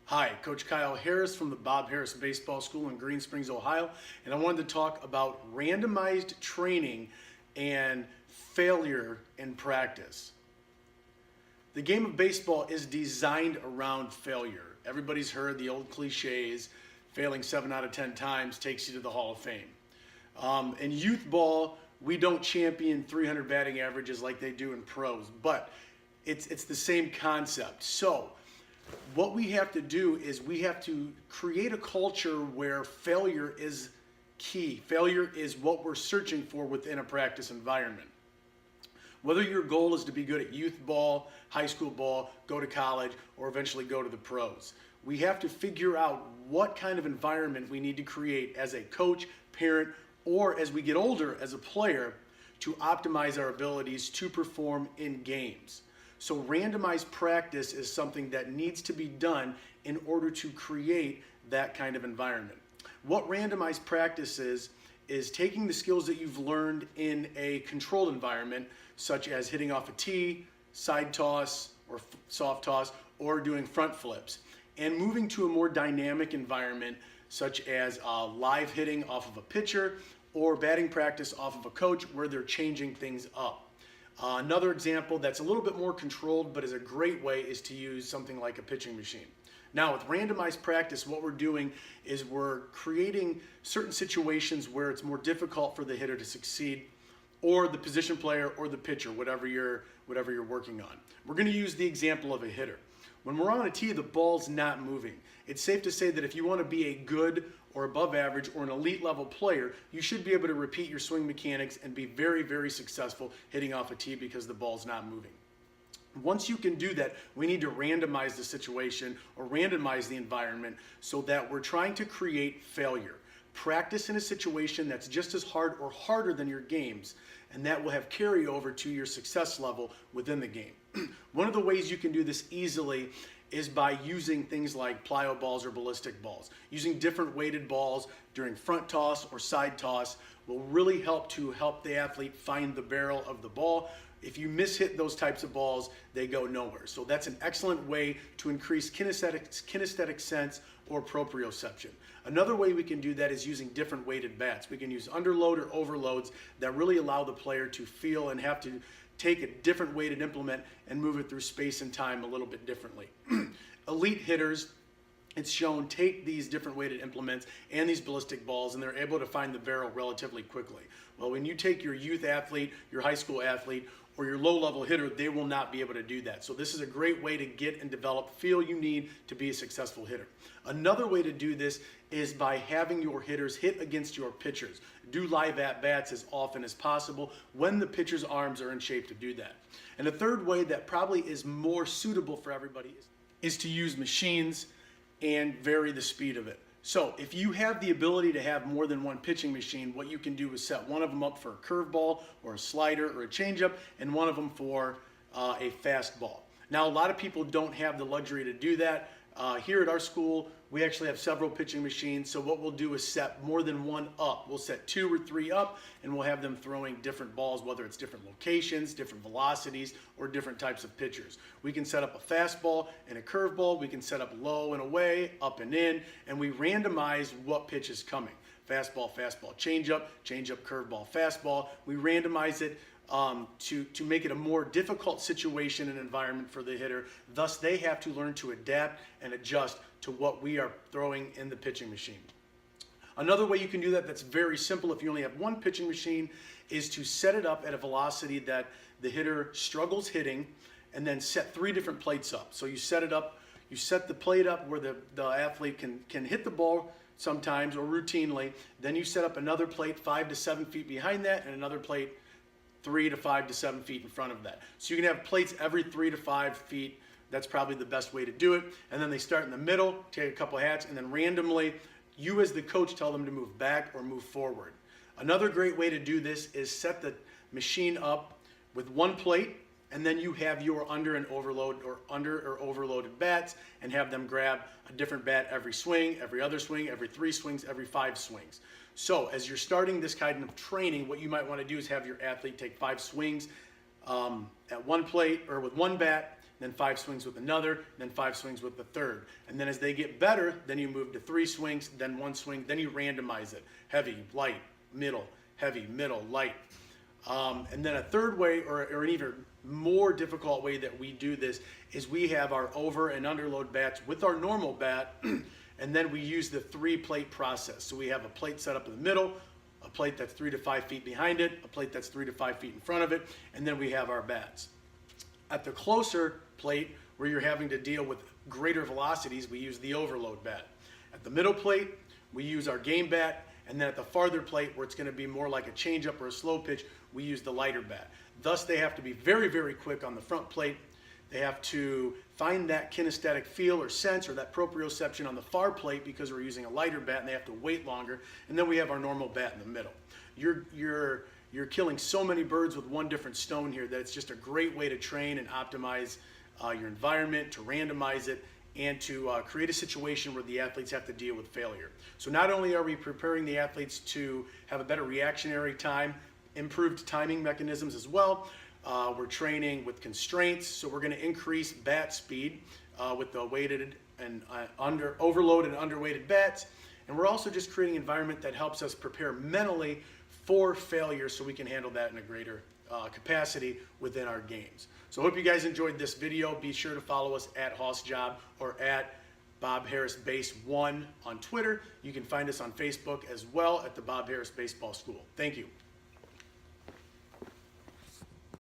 Hi, Coach Kyle Harris from the Bob Harris Baseball School in Green Springs, Ohio, and I wanted to talk about randomized training and failure in practice. The game of baseball is designed around failure. Everybody's heard the old cliches, failing 7 out of 10 times takes you to the Hall of Fame. In youth ball, we don't champion 300 batting averages like they do in pros, but it's the same concept. So what we have to do is we have to create a culture where failure is key. Failure is what we're searching for within a practice environment. Whether your goal is to be good at youth ball, high school ball, go to college, or eventually go to the pros, we have to figure out what kind of environment we need to create as a coach, parent, or as we get older as a player to optimize our abilities to perform in games. So randomized practice is something that needs to be done in order to create that kind of environment. What randomized practice is taking the skills that you've learned in a controlled environment, such as hitting off a tee, side toss, or soft toss, or doing front flips, and moving to a more dynamic environment, such as live hitting off of a pitcher or batting practice off of a coach where they're changing things up. Another example that's a little bit more controlled but is a great way is to use something like a pitching machine. Now with randomized practice, what we're doing is we're creating certain situations where it's more difficult for the hitter to succeed, or the position player or the pitcher, whatever you're working on. We're going to use the example of a hitter. When we're on a tee, the ball's not moving. It's safe to say that if you want to be a good or above average or an elite level player, you should be able to repeat your swing mechanics and be very, very successful hitting off a tee because the ball's not moving. Once you can do that, we need to randomize the situation or randomize the environment so that we're trying to create failure. Practice in a situation that's just as hard or harder than your games, and that will have carryover to your success level within the game. One of the ways you can do this easily is by using things like plyo balls or ballistic balls. Using different weighted balls during front toss or side toss will really help the athlete find the barrel of the ball. If you mishit those types of balls, they go nowhere. So that's an excellent way to increase kinesthetic sense or proprioception. Another way we can do that is using different weighted bats. We can use underload or overloads that really allow the player to feel and have to take a different weighted implement and move it through space and time a little bit differently. Elite hitters, it's shown, take these different weighted implements and these ballistic balls, and they're able to find the barrel relatively quickly. Well, when you take your youth athlete, your high school athlete, or your low-level hitter, they will not be able to do that. So this is a great way to get and develop feel you need to be a successful hitter. Another way to do this is by having your hitters hit against your pitchers. Do live at-bats as often as possible when the pitcher's arms are in shape to do that. And a third way that probably is more suitable for everybody is to use machines and vary the speed of it. So if you have the ability to have more than one pitching machine, what you can do is set one of them up for a curveball or a slider or a changeup, and one of them for a fastball. Now, a lot of people don't have the luxury to do that. Here at our school, we actually have several pitching machines, so what we'll do is set more than one up. We'll set 2 or 3 up, and we'll have them throwing different balls, whether it's different locations, different velocities, or different types of pitchers. We can set up a fastball and a curveball. We can set up low and away, up and in, and we randomize what pitch is coming. Fastball, fastball, changeup, curveball, fastball. We randomize it to make it a more difficult situation and environment for the hitter. Thus, they have to learn to adapt and adjust to what we are throwing in the pitching machine. Another way you can do that that's very simple if you only have one pitching machine is to set it up at a velocity that the hitter struggles hitting, and then set 3 different plates up. So you set it up, you set the plate up where the athlete can hit the ball sometimes or routinely. Then you set up another plate 5 to 7 feet behind that, and another plate 3 to 5 to 7 feet in front of that. So you can have plates every 3 to 5 feet. That's probably the best way to do it. And then they start in the middle, take a couple hats, and then randomly, you as the coach tell them to move back or move forward. Another great way to do this is set the machine up with one plate, and then you have your under or overloaded bats, and have them grab a different bat every swing, every other swing, every 3 swings, every 5 swings. So as you're starting this kind of training, what you might want to do is have your athlete take 5 swings at one plate or with one bat, then 5 swings with another, then 5 swings with the third. And then as they get better, then you move to 3 swings, then 1 swing, then you randomize it. Heavy, light, middle, heavy, middle, light. And then a third way, or an even more difficult way that we do this, is we have our over and underload bats with our normal bat, and then we use the 3-plate process. So we have a plate set up in the middle, a plate that's 3 to 5 feet behind it, a plate that's 3 to 5 feet in front of it, and then we have our bats. At the closer plate, where you're having to deal with greater velocities, we use the overload bat. At the middle plate, we use our game bat, and then at the farther plate, where it's going to be more like a changeup or a slow pitch, we use the lighter bat. Thus, they have to be very, very quick on the front plate. They have to find that kinesthetic feel or sense or that proprioception on the far plate because we're using a lighter bat, and they have to wait longer. And then we have our normal bat in the middle. You're killing so many birds with one different stone here that it's just a great way to train and optimize your environment, to randomize it, and to create a situation where the athletes have to deal with failure. So not only are we preparing the athletes to have a better reactionary time, improved timing mechanisms as well, we're training with constraints, so we're going to increase bat speed with the weighted and overload and underweighted bats, and we're also just creating an environment that helps us prepare mentally for failure so we can handle that in a greater capacity within our games. So I hope you guys enjoyed this video. Be sure to follow us at HossJob or at Bob Harris Base 1 on Twitter. You can find us on Facebook as well at the Bob Harris Baseball School. Thank you.